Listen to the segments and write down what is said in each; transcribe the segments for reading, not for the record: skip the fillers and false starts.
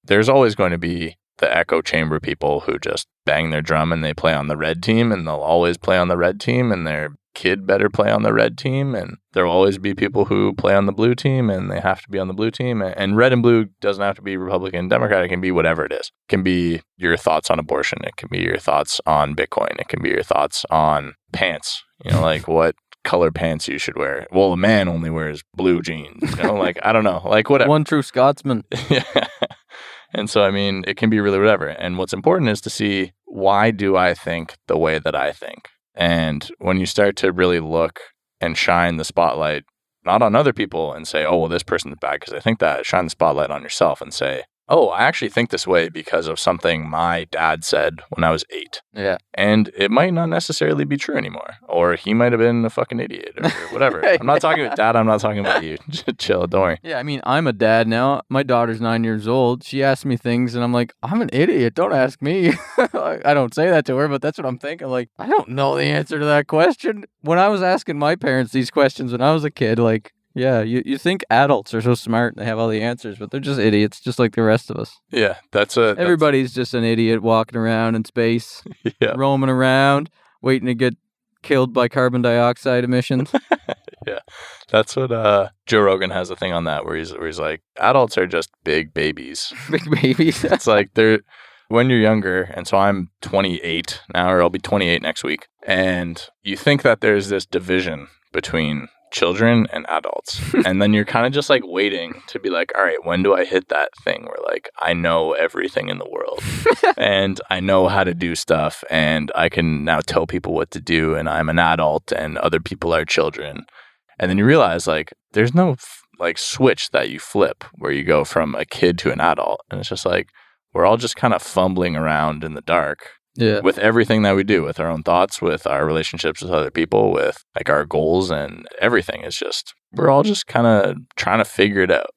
there's always going to be the echo chamber people who just bang their drum and they play on the red team, and they'll always play on the red team, and their kid better play on the red team, and there'll always be people who play on the blue team and they have to be on the blue team. And red and blue doesn't have to be Republican, Democrat. It can be whatever it is. It can be your thoughts on abortion. It can be your thoughts on Bitcoin. It can be your thoughts on pants, like what color pants you should wear. Well, a man only wears blue jeans, like, I don't know, like whatever. One true Scotsman. Yeah. And so, I mean, it can be really whatever. And what's important is to see, why do I think the way that I think? And when you start to really look and shine the spotlight, not on other people and say, oh, well, this person's bad because I think that, shine the spotlight on yourself and say, oh, I actually think this way because of something my dad said when I was 8. Yeah. And it might not necessarily be true anymore. Or he might have been a fucking idiot or whatever. I'm not talking about Dad. I'm not talking about you. Just chill. Don't worry. Yeah, I mean, I'm a dad now. My daughter's 9 years old. She asks me things and I'm like, I'm an idiot. Don't ask me. I don't say that to her, but that's what I'm thinking. Like, I don't know the answer to that question. When I was asking my parents these questions when I was a kid, like, yeah, you think adults are so smart and they have all the answers, but they're just idiots, just like the rest of us. Yeah, everybody's just an idiot walking around in space, roaming around, waiting to get killed by carbon dioxide emissions. Yeah, that's what Joe Rogan has a thing on that where he's like, adults are just big babies. Big babies. It's like when you're younger, and so I'm 28 now, or I'll be 28 next week, and you think that there's this division between children and adults. And then you're kind of just like waiting to be like, all right, when do I hit that thing where like I know everything in the world and I know how to do stuff and I can now tell people what to do and I'm an adult and other people are children. And then you realize like there's no like switch that you flip where you go from a kid to an adult. And it's just like we're all just kind of fumbling around in the dark. Yeah. With everything that we do, with our own thoughts, with our relationships with other people, with like our goals and everything. It's just, we're all just kind of trying to figure it out.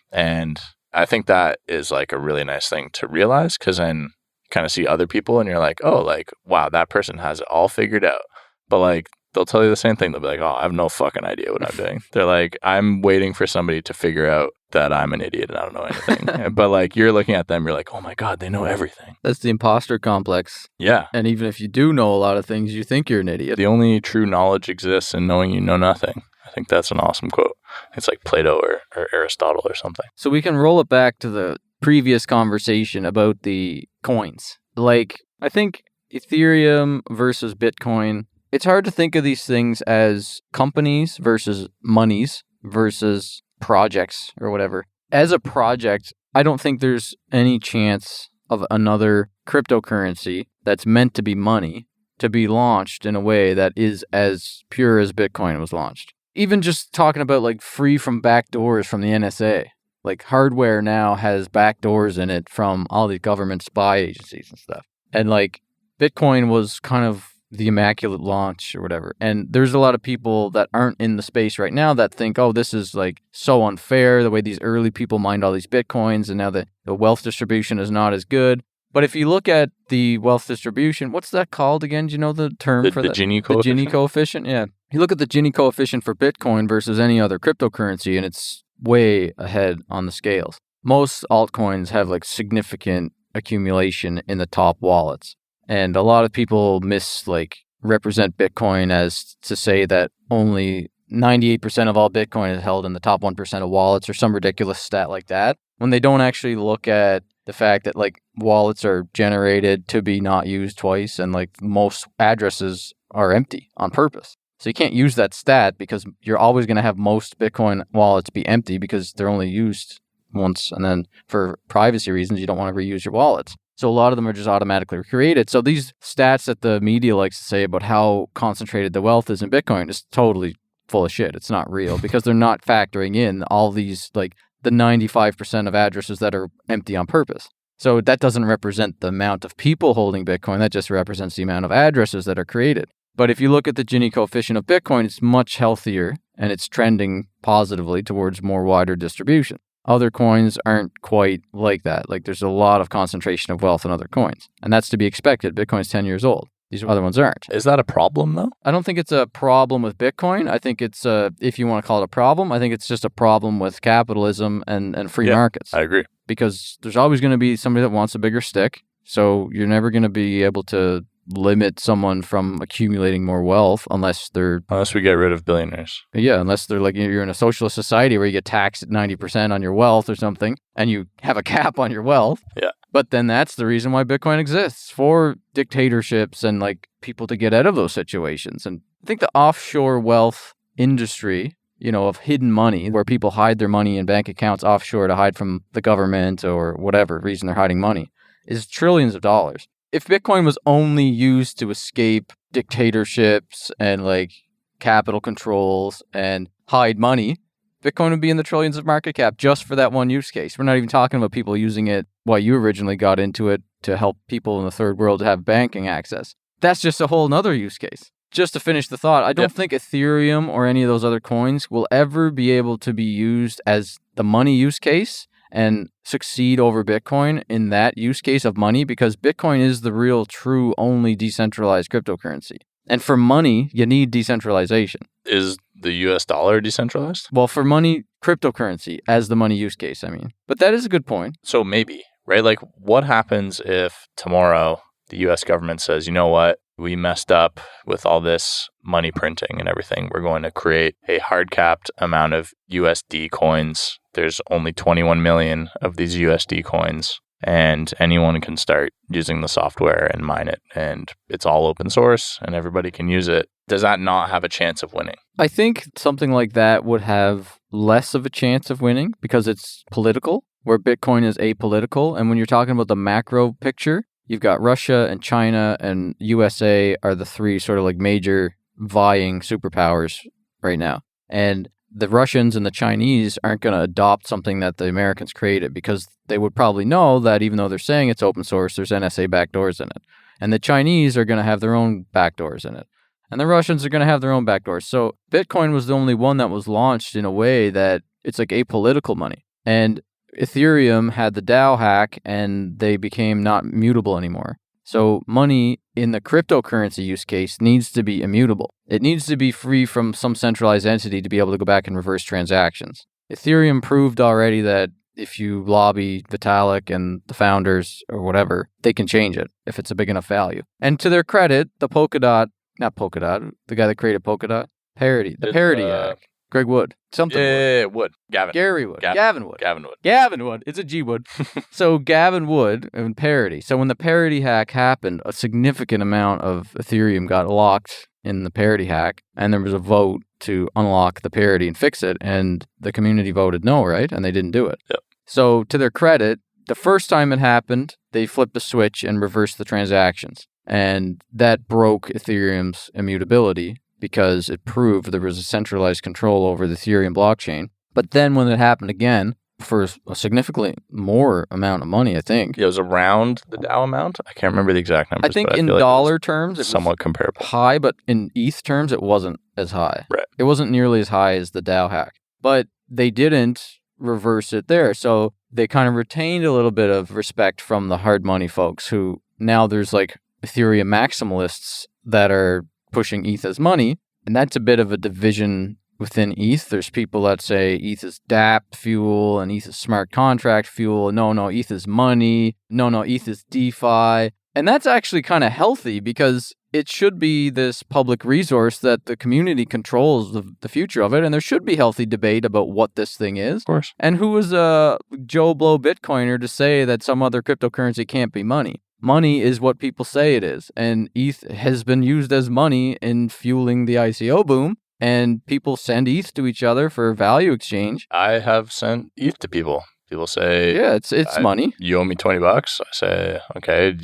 And I think that is like a really nice thing to realize, because then you kind of see other people and you're like, oh, like, wow, that person has it all figured out. But like, they'll tell you the same thing. They'll be like, oh, I have no fucking idea what I'm doing. They're like, I'm waiting for somebody to figure out that I'm an idiot and I don't know anything. But like, you're looking at them, you're like, oh my God, they know everything. That's the imposter complex. Yeah. And even if you do know a lot of things, you think you're an idiot. The only true knowledge exists in knowing you know nothing. I think that's an awesome quote. It's like Plato or Aristotle or something. So we can roll it back to the previous conversation about the coins. Like, I think Ethereum versus Bitcoin, it's hard to think of these things as companies versus monies versus projects or whatever. As a project, I don't think there's any chance of another cryptocurrency that's meant to be money to be launched in a way that is as pure as Bitcoin was launched. Even just talking about like free from backdoors from the NSA. Like hardware now has backdoors in it from all these government spy agencies and stuff. And like Bitcoin was kind of the immaculate launch or whatever. And there's a lot of people that aren't in the space right now that think, oh, this is like so unfair, the way these early people mined all these Bitcoins and now the wealth distribution is not as good. But if you look at the wealth distribution, what's that called again? Do you know the term for that? The Gini coefficient? The Gini coefficient, yeah. You look at the Gini coefficient for Bitcoin versus any other cryptocurrency and it's way ahead on the scales. Most altcoins have like significant accumulation in the top wallets. And a lot of people represent Bitcoin as to say that only 98% of all Bitcoin is held in the top 1% of wallets or some ridiculous stat like that, when they don't actually look at the fact that like wallets are generated to be not used twice and like most addresses are empty on purpose. So you can't use that stat because you're always going to have most Bitcoin wallets be empty because they're only used once. And then for privacy reasons, you don't want to reuse your wallets. So a lot of them are just automatically created. So these stats that the media likes to say about how concentrated the wealth is in Bitcoin is totally full of shit. It's not real because they're not factoring in all these, like the 95% of addresses that are empty on purpose. So that doesn't represent the amount of people holding Bitcoin. That just represents the amount of addresses that are created. But if you look at the Gini coefficient of Bitcoin, it's much healthier and it's trending positively towards more wider distribution. Other coins aren't quite like that. Like there's a lot of concentration of wealth in other coins. And that's to be expected. Bitcoin's 10 years old. These other ones aren't. Is that a problem, though? I don't think it's a problem with Bitcoin. I think it's, if you want to call it a problem, I think it's just a problem with capitalism and free markets. I agree. Because there's always going to be somebody that wants a bigger stick. So you're never going to be able to limit someone from accumulating more wealth unless we get rid of billionaires. Yeah, unless they're like, you're in a socialist society where you get taxed at 90% on your wealth or something, and you have a cap on your wealth. Yeah. But then that's the reason why Bitcoin exists, for dictatorships and like people to get out of those situations. And I think the offshore wealth industry, of hidden money, where people hide their money in bank accounts offshore to hide from the government or whatever reason they're hiding money, is trillions of dollars. If Bitcoin was only used to escape dictatorships and like capital controls and hide money, Bitcoin would be in the trillions of market cap just for that one use case. We're not even talking about people using it, why you originally got into it, to help people in the third world have banking access. That's just a whole nother use case. Just to finish the thought, I don't think Ethereum or any of those other coins will ever be able to be used as the money use case and succeed over Bitcoin in that use case of money, because Bitcoin is the real, true, only decentralized cryptocurrency. And for money, you need decentralization. Is the US dollar decentralized? Well, for money, cryptocurrency as the money use case, I mean. But that is a good point. So maybe, right? Like, what happens if tomorrow the US government says, you know what? We messed up with all this money printing and everything. We're going to create a hard-capped amount of USD coins. There's only 21 million of these USD coins, and anyone can start using the software and mine it. And it's all open source, and everybody can use it. Does that not have a chance of winning? I think something like that would have less of a chance of winning because it's political, where Bitcoin is apolitical. And when you're talking about the macro picture, you've got Russia and China and USA are the three sort of like major vying superpowers right now. And the Russians and the Chinese aren't going to adopt something that the Americans created, because they would probably know that even though they're saying it's open source, there's NSA backdoors in it. And the Chinese are going to have their own backdoors in it. And the Russians are going to have their own backdoors. So Bitcoin was the only one that was launched in a way that it's like apolitical money. And Ethereum had the DAO hack, and they became not mutable anymore. So money in the cryptocurrency use case needs to be immutable. It needs to be free from some centralized entity to be able to go back and reverse transactions. Ethereum proved already that if you lobby Vitalik and the founders or whatever, they can change it if it's a big enough value. And to their credit, the the guy that created Polkadot, Parity hack. Greg Wood. Wood. Gavin. Gary Wood. Gavin. Gavin Wood. Gavin Wood. Gavin Wood. It's a G Wood. So Gavin Wood and Parity. So when the Parity hack happened, a significant amount of Ethereum got locked in the Parity hack, and there was a vote to unlock the Parity and fix it, and the community voted no, right? And they didn't do it. Yep. So to their credit, the first time it happened, they flipped the switch and reversed the transactions. And that broke Ethereum's immutability, because it proved there was a centralized control over the Ethereum blockchain. But then when it happened again, for a significantly more amount of money, I think. Yeah, it was around the DAO amount. I can't remember the exact numbers. I think in dollar terms, it somewhat was comparable. High, but in ETH terms, it wasn't as high. Right. It wasn't nearly as high as the DAO hack. But they didn't reverse it there. So they kind of retained a little bit of respect from the hard money folks, who now there's like Ethereum maximalists that are pushing ETH as money, and that's a bit of a division within ETH. There's people that say ETH is DApp fuel and ETH is smart contract fuel. No, ETH is money. No, ETH is DeFi. And that's actually kind of healthy, because it should be this public resource that the community controls the future of it, and there should be healthy debate about what this thing is. Of course. And who is a Joe Blow Bitcoiner to say that some other cryptocurrency can't be money? Money is what people say it is, and ETH has been used as money in fueling the ICO boom, and people send ETH to each other for value exchange. I have sent ETH to people. People say, yeah, it's money. You owe me $20. I say, okay,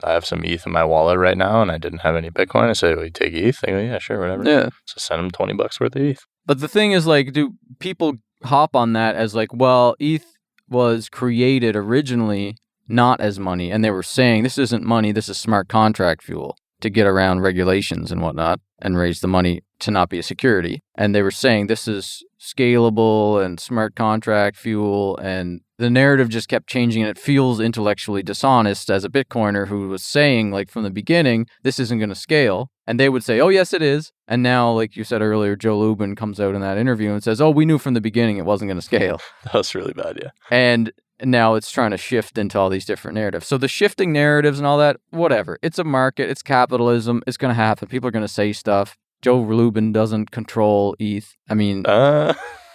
I have some ETH in my wallet right now, and I didn't have any Bitcoin. I say, well, you take ETH? They go, yeah, sure, whatever. Yeah. So send them $20 worth of ETH. But the thing is, like, do people hop on that as like, well, ETH was created originally not as money, and they were saying this isn't money, this is smart contract fuel to get around regulations and whatnot and raise the money to not be a security. And they were saying this is scalable and smart contract fuel, and the narrative just kept changing, and it feels intellectually dishonest as a Bitcoiner who was saying, like, from the beginning, this isn't going to scale. And they would say, oh, yes, it is. And now, like you said earlier, Joe Lubin comes out in that interview and says, oh, we knew from the beginning it wasn't going to scale. That was really bad, yeah. And now it's trying to shift into all these different narratives. So the shifting narratives and all that, whatever. It's a market. It's capitalism. It's going to happen. People are going to say stuff. Joe Lubin doesn't control ETH. I mean,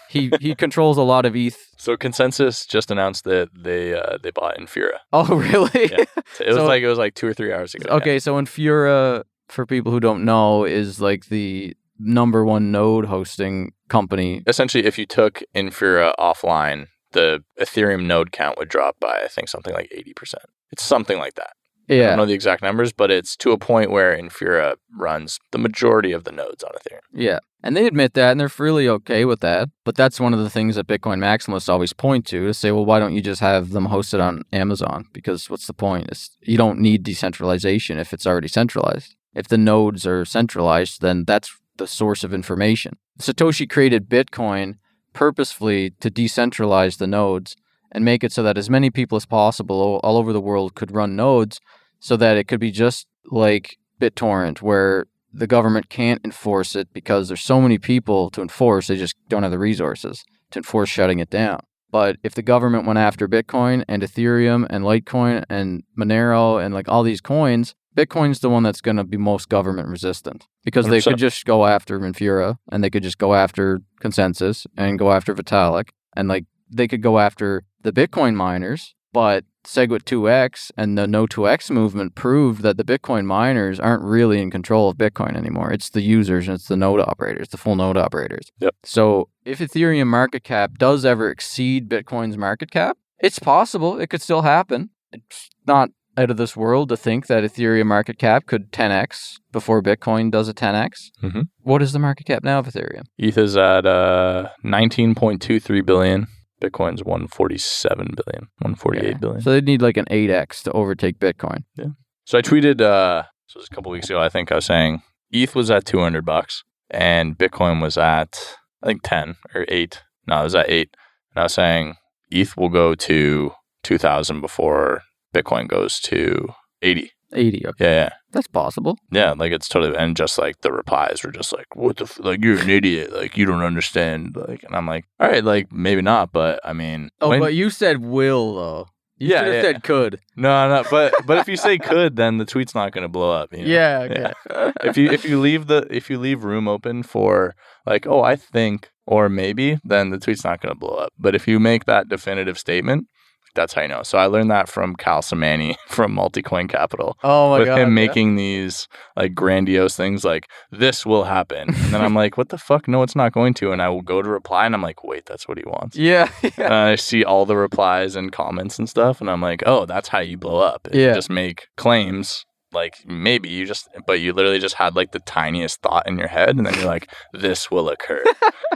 he controls a lot of ETH. So Consensus just announced that they bought Infura. Oh, really? Yeah. It was like 2 or 3 hours ago. Okay, so Infura, for people who don't know, is like the number one node hosting company. Essentially, if you took Infura offline, the Ethereum node count would drop by, I think, something like 80%. It's something like that. Yeah. I don't know the exact numbers, but it's to a point where Infura runs the majority of the nodes on Ethereum. Yeah. And they admit that, and they're really okay with that. But that's one of the things that Bitcoin maximalists always point to say, well, why don't you just have them hosted on Amazon? Because what's the point? You don't need decentralization if it's already centralized. If the nodes are centralized, then that's the source of information. Satoshi created Bitcoin purposefully to decentralize the nodes and make it so that as many people as possible all over the world could run nodes, so that it could be just like BitTorrent, where the government can't enforce it because there's so many people to enforce, they just don't have the resources to enforce shutting it down. But if the government went after Bitcoin and Ethereum and Litecoin and Monero and like all these coins, Bitcoin's the one that's going to be most government resistant, because they could just go after Infura, and they could just go after Consensus and go after Vitalik, and like they could go after the Bitcoin miners. But SegWit2x and the No2x movement proved that the Bitcoin miners aren't really in control of Bitcoin anymore. It's the users and it's the node operators, the full node operators. Yep. So if Ethereum market cap does ever exceed Bitcoin's market cap, it's possible. It could still happen. It's not out of this world to think that Ethereum market cap could 10x before Bitcoin does a 10x. Mm-hmm. What is the market cap now of Ethereum? ETH is at 19.23 billion. Bitcoin's 147 billion, 148 billion. So they'd need like an 8x to overtake Bitcoin. Yeah. So I tweeted, so it was a couple weeks ago, I think I was saying ETH was at $200 and Bitcoin was at, I think 10 or 8. No, it was at 8. And I was saying ETH will go to 2,000 before Bitcoin goes to 80. 80, okay. Yeah. That's possible. Yeah, like it's totally, and just like the replies were just like, what the, like, you're an idiot, like you don't understand, like, and I'm like, all right, like maybe not, but I mean. But you said will though. You should have said could. No, but if you say could, then the tweet's not going to blow up. You know? Yeah, okay. Yeah. if you leave room open for like, oh, I think, or maybe, then the tweet's not going to blow up. But if you make that definitive statement, that's how you know. So I learned that from Cal Samani from Multicoin Capital. Oh my God. With him making these like grandiose things like, this will happen. And then I'm like, what the fuck? No, it's not going to. And I will go to reply and I'm like, wait, that's what he wants. Yeah. And I see all the replies and comments and stuff. And I'm like, oh, that's how you blow up. You just make claims. Like maybe you literally just had like the tiniest thought in your head and then you're like, this will occur.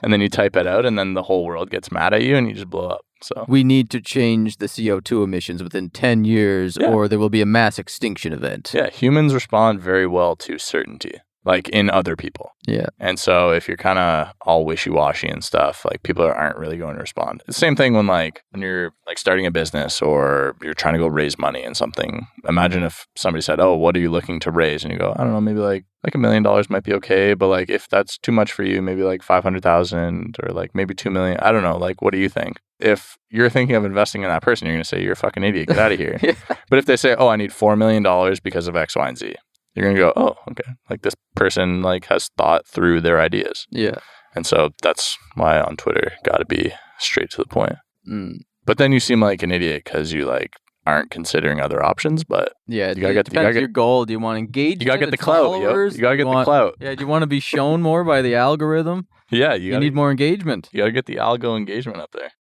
And then you type it out and then the whole world gets mad at you and you just blow up. So we need to change the CO2 emissions within 10 years or there will be a mass extinction event. Yeah, humans respond very well to certainty, like in other people. Yeah. And so if you're kind of all wishy-washy and stuff, like people aren't really going to respond. It's the same thing when you're like starting a business or you're trying to go raise money in something. Imagine if somebody said, oh, what are you looking to raise? And you go, I don't know, maybe like $1 million might be okay. But like if that's too much for you, maybe like 500,000 or like maybe 2 million. I don't know. Like, what do you think? If you're thinking of investing in that person, you're going to say, you're a fucking idiot. Get out of here. Yeah. But if they say, oh, I need $4 million because of X, Y, and Z. You're going to go, oh, okay. Like this person like has thought through their ideas. Yeah. And so that's why on Twitter, got to be straight to the point. Mm. But then you seem like an idiot because you like aren't considering other options. But yeah, you gotta get your goal. Do you want engagement? You got to get the clout. Yo. You got to get the clout. Yeah. Do you want to be shown more by the algorithm? Yeah. You need more engagement. You got to get the algo engagement up there.